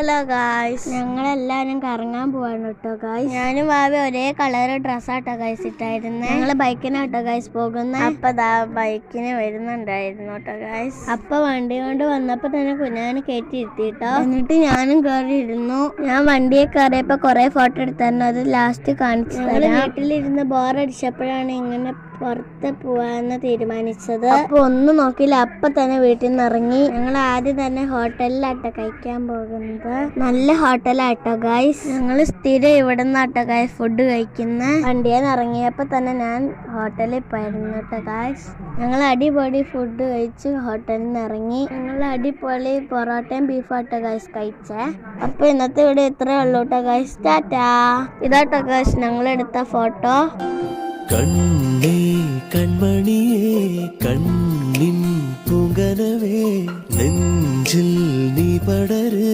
Hello guys, ഞങ്ങളെല്ലാരും കറങ്ങാൻ പോവാണ് കേട്ടോ ഗായ്സ്. ഞാനും ഭാവി ഒരേ കളർ ഡ്രസ്സാട്ടോ ഗൈസ് ഇട്ടായിരുന്നേ. ഞങ്ങള് ബൈക്കിനാട്ടോ ഗായ്സ് പോകുന്നേ. അപ്പൊ ദാ ബൈക്കിന് വരുന്നുണ്ടായിരുന്നു കേട്ടോ ഗായ്സ്. അപ്പൊ വണ്ടി കൊണ്ട് വന്നപ്പോ തന്നെ കുഞ്ഞാന് കയറ്റി ഇരുത്തിട്ടോ. എന്നിട്ട് ഞാനും കയറി ഇരുന്നു. ഞാൻ വണ്ടിയെ കയറിയപ്പോ കൊറേ ഫോട്ടോ എടുത്തായിരുന്നു, അത് ലാസ്റ്റ് കാണിച്ചു തരാം. വീട്ടിലിരുന്ന് ബോറടിച്ചപ്പോഴാണ് ഇങ്ങനെ പുറത്ത് പോവാന്ന് തീരുമാനിച്ചത്. അപ്പൊ ഒന്നും നോക്കിയില്ല, അപ്പൊ തന്നെ വീട്ടിൽ നിന്ന് ഇറങ്ങി. ഞങ്ങൾ ആദ്യം തന്നെ ഹോട്ടലിലാട്ടോ കഴിക്കാൻ പോകുന്നത്. നല്ല ഹോട്ടലാട്ടോ ഗായ്സ്. ഞങ്ങൾ സ്ഥിരം ഇവിടെ നിന്നാട്ടോ ഗായ്സ് ഫുഡ് കഴിക്കുന്നത്. വണ്ടിയിൽ നിന്ന് ഇറങ്ങിയപ്പോ തന്നെ ഞാൻ ഹോട്ടലിൽ പോയിരുന്നു കേട്ടോ ഗായ്സ്. ഞങ്ങൾ അടിപൊളി ഫുഡ് കഴിച്ച് ഹോട്ടലിൽ നിന്ന് ഇറങ്ങി. ഞങ്ങൾ അടിപൊളി പൊറോട്ടയും ബീഫും ആട്ടോ ഗായ്സ് കഴിച്ചേ. അപ്പൊ ഇന്നത്തെ ഇവിടെ ഇത്രേ ഉള്ളൂ കേട്ടോ ഗായ്സ്. ടാറ്റാ. ഇതാട്ടോ ഗായ്സ് ഞങ്ങളെടുത്ത ഫോട്ടോ. കണ്ണേ കൺമണിയേ കണ്ണിൻ പൂങ്കനവേ നെഞ്ചിൽ നീ പടര്.